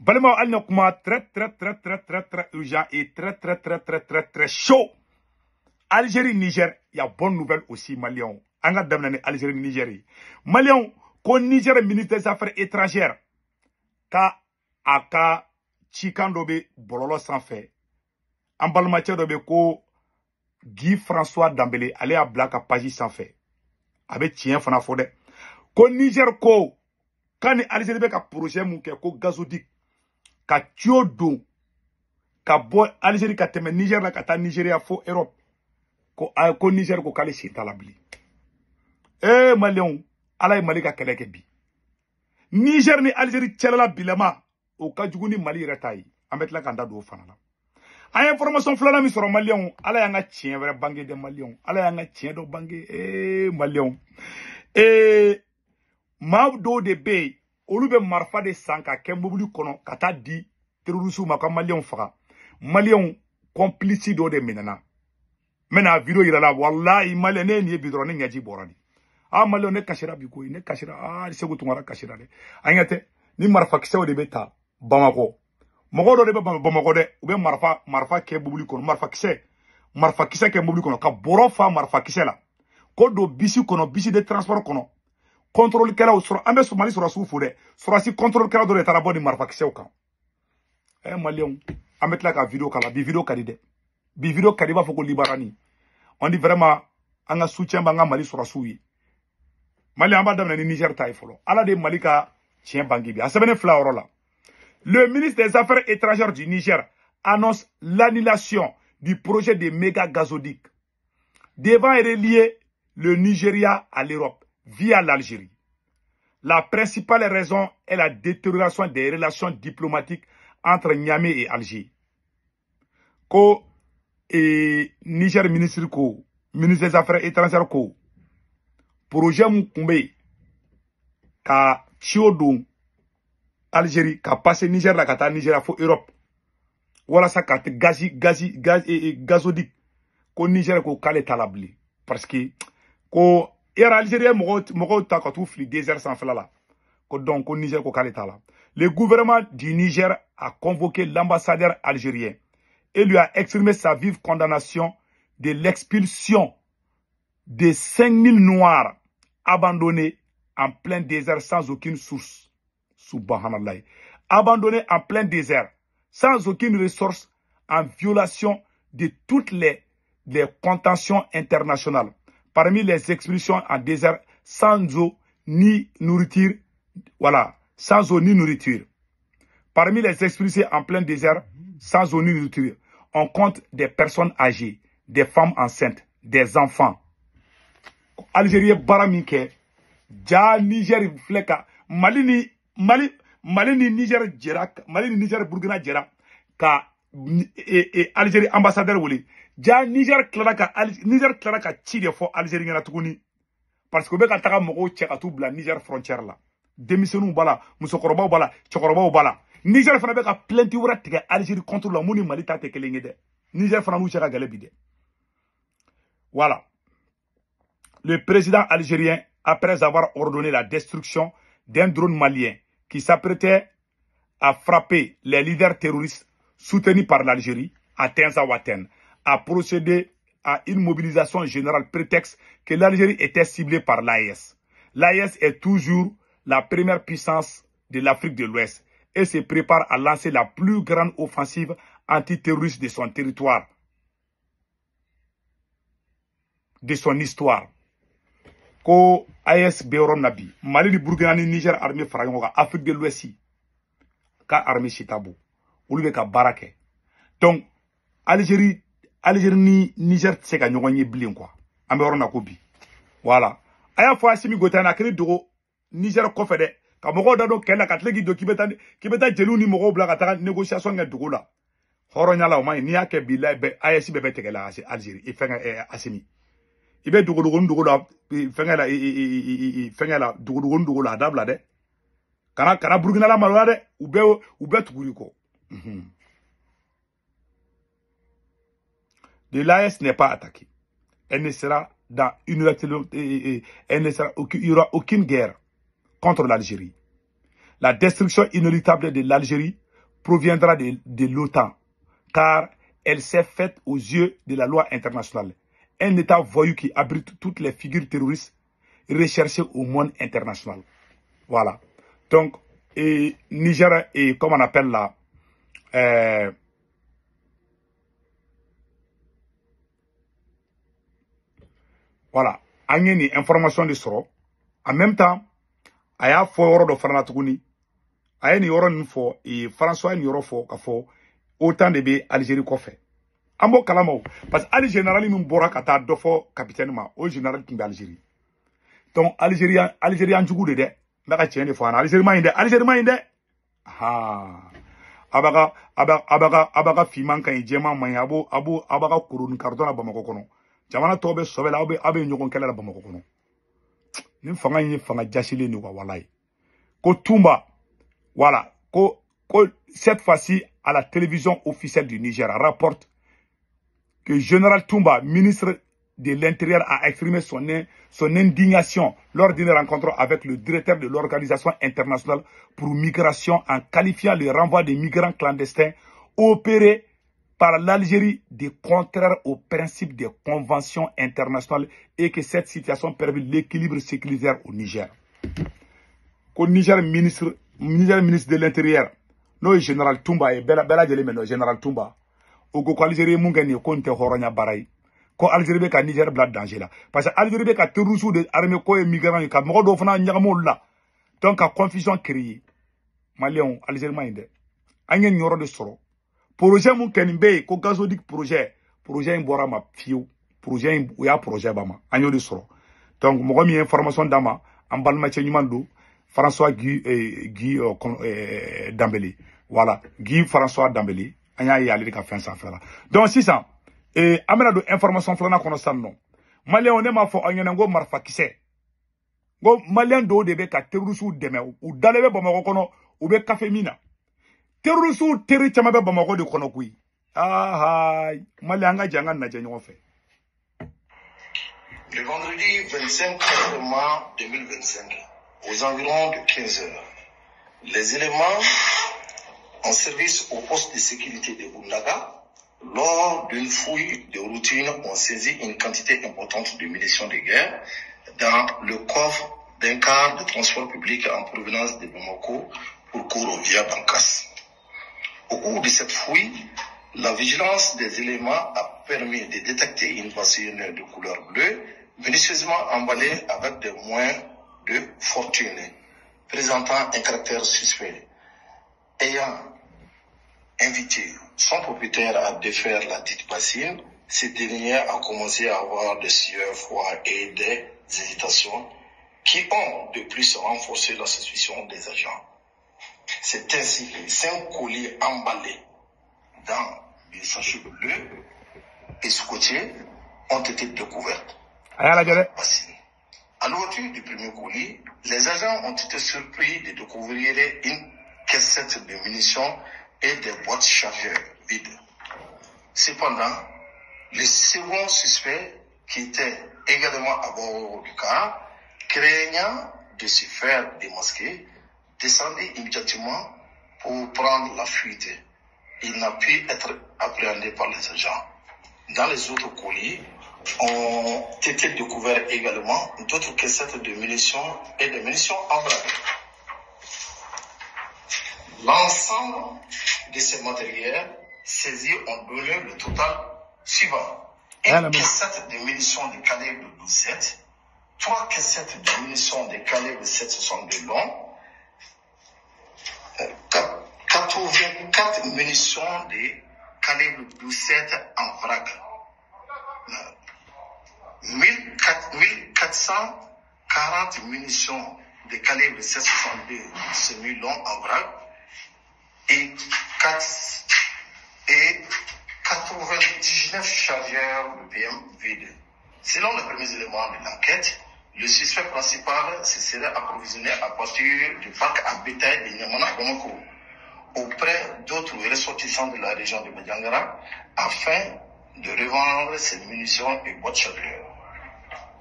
Balma Al-Nokma, très urgent et très chaud. Algérie, Niger, il y a bonne nouvelle aussi, Malion. Anga damnane Algérie, Nigerie. Malion, ko Niger ministre des Affaires étrangères, ka aka Chikandobe bololo sanfé. En balmatière dobe ko Guy François Dambélé, allez à Black à Pagi sanfé. Avec tien fana fode. Ko Niger ko, quand Algérie be ka projet mouke ko gazodik, ka tiodo, ka boy Algérie ka teme Niger la ka ta Nigeria fo Europe. Ko Niger ko kale sita labli. Malion, ala Malika keleke bi. Niger ni Algérie tchelala bilema, o ka jugu ni Mali retayi. Amet la kanda do fana la. A information flana mi soro Malion, ala yanga tien vrai bangé de Malion. Ala yanga tien do bangé, Malion. Ma do de be, olube marfa de sanka kembubuli kono kata di terrorisme maka Malion faka. Malion complice do de menana. Mena video ira la wallahi Malion ne ni bidrone ngaji borani. Malion ne kashira bikoy ne kashira sego tungara kashira de. Anyate ni marfa kisewo de beta Bamako. Mogo do de be Bamako de ube marfa ke bubuli kono marfa kise ke bubuli kono ka borofa marfa kise la. Ko do bisi kono bisi de transport kono. Contrôle kela o sura ambe Somali sura sufu de sura si contrôle kela do de tarabo di marfa kise o kan. Malion amet la ka video kala bi video kadi de. Bi video kadi va foko libarani. On dit vraiment anga soutien banga Mali sura suyi. Mali amba damna ni Niger tay folo. Ala de Malika tien bangi bi. Asebene flaoro la. Le ministre des Affaires étrangères du Niger annonce l'annulation du projet de méga gazoduc devant relier le Nigeria à l'Europe via l'Algérie. La principale raison est la détérioration des relations diplomatiques entre Niamey et Alger. Ko Niger ministre des Affaires étrangères ko projet Moukoumbe ka Chiodon Algérie ka passé Niger la kata Nigeria fo Europe. Wala sa kate gazodik ko Niger ko kale talabli parce que ko era Algérie mogo ta ka tout fli désert sans flala. Ko donc ko Niger ko kale tala. Le gouvernement du Niger a convoqué l'ambassadeur algérien et lui a exprimé sa vive condamnation de l'expulsion de 5000 Noirs abandonnés en plein désert sans aucune source. Subhanallah. Abandonnés en plein désert, sans aucune ressource, en violation de toutes les conventions internationales. Parmi les expulsions en désert, sans eau ni nourriture, voilà, sans eau ni nourriture. Parmi les expulsés en plein désert, sans eau ni nourriture, on compte des personnes âgées, des femmes enceintes, des enfants. Algérie Baramike, Ja Niger Fleka, Mali ni Niger Djera, Mali ni Niger Burkina Djera, ka Algérie ambassadeur woli. Ja Niger Clara ka chi de fo Algérie ngana tukuni. Parce que be ka taka mogo che ka tu bla Niger frontière la. Démissionnons bala, musokoroba bala, chokoroba bala. Niger fana be ka plainte wura tige Algérie contre la moni Mali ta te kelenge de. Niger fana mu cheka galebi de. Voilà. Le président algérien, après avoir ordonné la destruction d'un drone malien qui s'apprêtait à frapper les leaders terroristes soutenus par l'Algérie à Tenzawaten, a procédé à une mobilisation générale prétexte que l'Algérie était ciblée par l'AES. L'AES est toujours la première puissance de l'Afrique de l'Ouest et se prépare à lancer la plus grande offensive antiterroriste de son territoire, de son histoire. Ko AES Beoron Nabi, Mali ni Burkina ni Niger armée Fragonga, Afrique de l'Ouest, ka armée Chitabo, Olive ka barake. Donc, Algérie ni Niger c'est ka nyonye blin quoi. Ameoron na kobi. Voilà. Aya fois Simi Gotana kene dogo Niger ko fede. Ka mogo dado kella katlegi do kibeta jelu ni mogo bla ka négociation nga dogo la. Horonya la o mai ni ake bilay be AES be betekela Algérie e fenga Assimi. Ibe dugu la fengela dugu la dabla de kana Burkina la malwa de ube tuguri ko. De l'AES n'est pas attaquée. Elle ne sera dans il y aura aucune guerre contre l'Algérie. La destruction inéluctable de l'Algérie proviendra de l'OTAN, car elle s'est faite aux yeux de la loi internationale. Un État voyou qui abrite toutes les figures terroristes recherchées au monde international. Voilà. Donc, Niger est, comme on appelle là, voilà. Il y a une information de ça. En même temps, il y a un fort de Franatougouni. Il y a une yoro et François une yoro fo kafo autant de be Algérie ko fait. Ambo kalamo parce que Ali général nous bora kata dofo capitaine ma au général qui Algérie. Donc Algérien djugu de maka tiene fo na Algérie mainde. Ah. Abaga fiman kan jema man abaga kurun cardona Bamako kono. Jamana tobe sobela abe nyokon kala Bamako kono. Ni fanga jasile ni wa walai. Ko Tumba. Voilà. Cette fois-ci, à la télévision officielle du Niger, rapporte que Général Tumba, ministre de l'Intérieur, a exprimé son indignation lors d'une rencontre avec le directeur de l'Organisation internationale pour migration en qualifiant le renvoi des migrants clandestins opérés par l'Algérie de contraire aux principes des conventions internationales et que cette situation permet l'équilibre sécuritaire au Niger. Au Niger, ministre de l'Intérieur, le général Tumba et Bella Djelemeno, général Tumba, au Goko Algérie Mungani, Konte Horonya Baray, ko Algérie Beka Niger Blad danger là. Parce que Algérie Beka terrorisou de armée ko migrants ka modo fana nyamol là. Donc à confusion créée. Malien Algérie mainde. Anyen nyoro de soro. Projet mun kenbe ko gazodik projet mbora ma fiu. Projet ya projet bama. Anyo de soro. Donc mo mi information dama en balma chenyumando. François Guy Dambélé. Voilà. Guy François Dambélé. Anya y aller ka fin sans faire là. Donc si ça amena do information flana kono sanno. Malien on ma fo anyana ngo marfa kise. Ngo malien do de be ka terrorisou deme ou dalebe Bamako kono ou be café mina. Terrorisou terri chama be Bamako de kono kui. Ah hay. Malien nga janga na jenyo fait. Le vendredi 25 mars 2025. Aux environs de 15 heures, les éléments en service au poste de sécurité de Bundaga, lors d'une fouille de routine, ont saisi une quantité importante de munitions de guerre dans le coffre d'un car de transport public en provenance de Bamako pour Koro via Bankas. Au cours de cette fouille, la vigilance des éléments a permis de détecter une voiture de couleur bleue, minutieusement emballée avec des moyens de fortune, présentant un caractère suspect, ayant invité son propriétaire à défaire la dite bassine, ce dernier a commencé à avoir des sueurs froides et des hésitations qui ont de plus renforcé la suspicion des agents. C'est ainsi que 5 colis emballés dans des sachets bleus et scotchés ont été découverts. À l'ouverture du premier colis, les agents ont été surpris de découvrir une cassette de munitions et des boîtes chargeurs vides. Cependant, le second suspect, qui était également à bord du car, craignant de se faire démasquer, descendit immédiatement pour prendre la fuite. Il n'a pu être appréhendé par les agents. Dans les autres colis, ont été découverts également d'autres cassettes de munitions et de munitions en vrac. L'ensemble de ces matériels saisis ont donné le total suivant. Une cassette de munitions de calibre 12,7, 3 cassettes de munitions de calibre 7,62 long, 84 munitions de calibre 12,7 en vrac. 1440 munitions de calibre 7,62 semi-long en vrac et 99 chargeurs de PM vides. Selon les premiers éléments de l'enquête, le suspect principal se serait approvisionné à partir du parc à bétail de Niamana Bamako auprès d'autres ressortissants de la région de Badiangara afin de revendre ses munitions et boîtes chargeurs.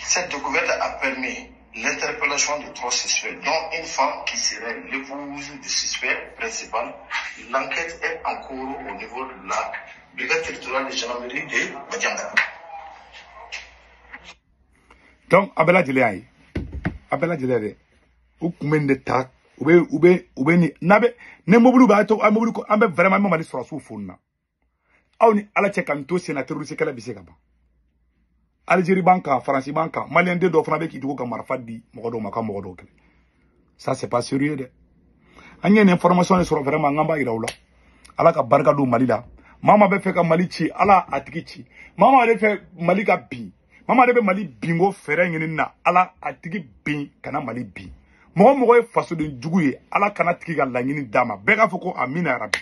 Cette découverte a permis l'interpellation de 3 suspects, dont une femme qui serait l'épouse du suspect principal L'enquête est en cours au niveau de la brigade territoriale de gendarmerie de Badianga. Donc, Abela Djele, Abela Djele, ou combien de tas, ou ni, nabe, ne mobulu bato, a mobulu ko, ambe vraiment mama li sura sou fonna. Aw ni ala che kan to sénateur ci kala bise kaba. Algérie banka, France banka, Malien de do fana be ki tugo ka marfa di, mogodo maka mogodo kele. Ça c'est pas sérieux de. Anya une information sur vraiment ngamba iraoula. Ala ka barka do Mali la. Mama be fe ka Mali ci, ala atiki ci. Mama be fe Mali ka bi. Mama de be Mali bingo fere ngini na ala atigi bin kana Mali bi. Mogo e faso de juguye ala kana tigi ka laɲini dama. Bega foko amina rabi.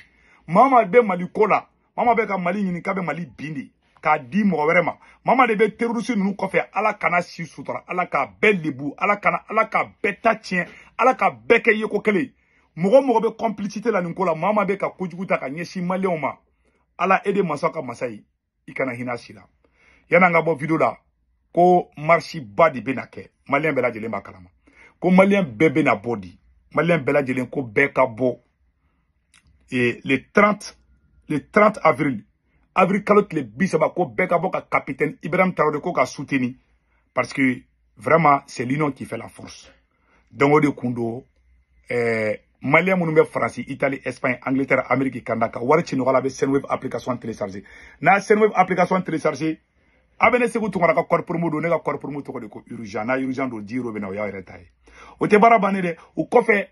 Mama be Mali kola. Mama be ka Mali ɲini ka be Mali bindi. Ka di mogo wɛrɛ ma. Mama de be terroriste nunu kɔfɛ ala kana si sutura. Ala ka bɛɛ lebu. Ala ka bɛɛ ta tiɲɛ. Ala ka bɛɛ kɛ yeko kelen. Mogo be complicité la nin ko la. Mama be ka kojugu ta ka ɲɛsin maliyɛnw ma. Ala ede masa ka masa ye. I kana hina si la. Yana nga bɔ video la. Ko marche ba di bena kɛ. Maliyɛn bɛɛ lajɛlen b'a kalama. Ko maliyɛn bɛɛ bena bɔ di. Maliyɛn bɛɛ lajɛlen ko bɛɛ ka bɔ. Et le 30 avril. Avril kalo tile 30 ko bɛɛ ka bɔ ka capitaine Ibrahim Traoré ko ka soutenir. Parce que vraiment c'est l'union qui fait la force. Donc o de kundo Malien minnu bɛ France, Italie, Espagne, Angleterre, Amérique, Canada ka wari ci nɔgɔla bɛ Senwave application télécharger. N'a Senwave application télécharger, a bɛ ne segu tungara ka code promo don ne ka code promo tɔgɔ de ko urgent. N'a urgent don 10 € bɛ na o y'a yɛrɛ ta ye. O tɛ baara bannen dɛ. O kɔfɛ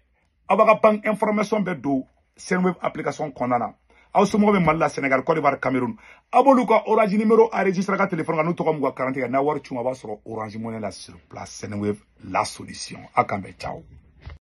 aw b'a ka banque information bɛ don Senwave application kɔnɔna na. Aw somɔgɔw bɛ Mali la, Sénégal, Côte d'Ivoire, Cameroun. A b'olu ka Orange numéro enregistré ka téléphone kan n'u tɔgɔ m'u ka 40 n'a wari cun a b'a sɔrɔ Orange Money la sur place. Senwave la solution. A kan bɛ ciao.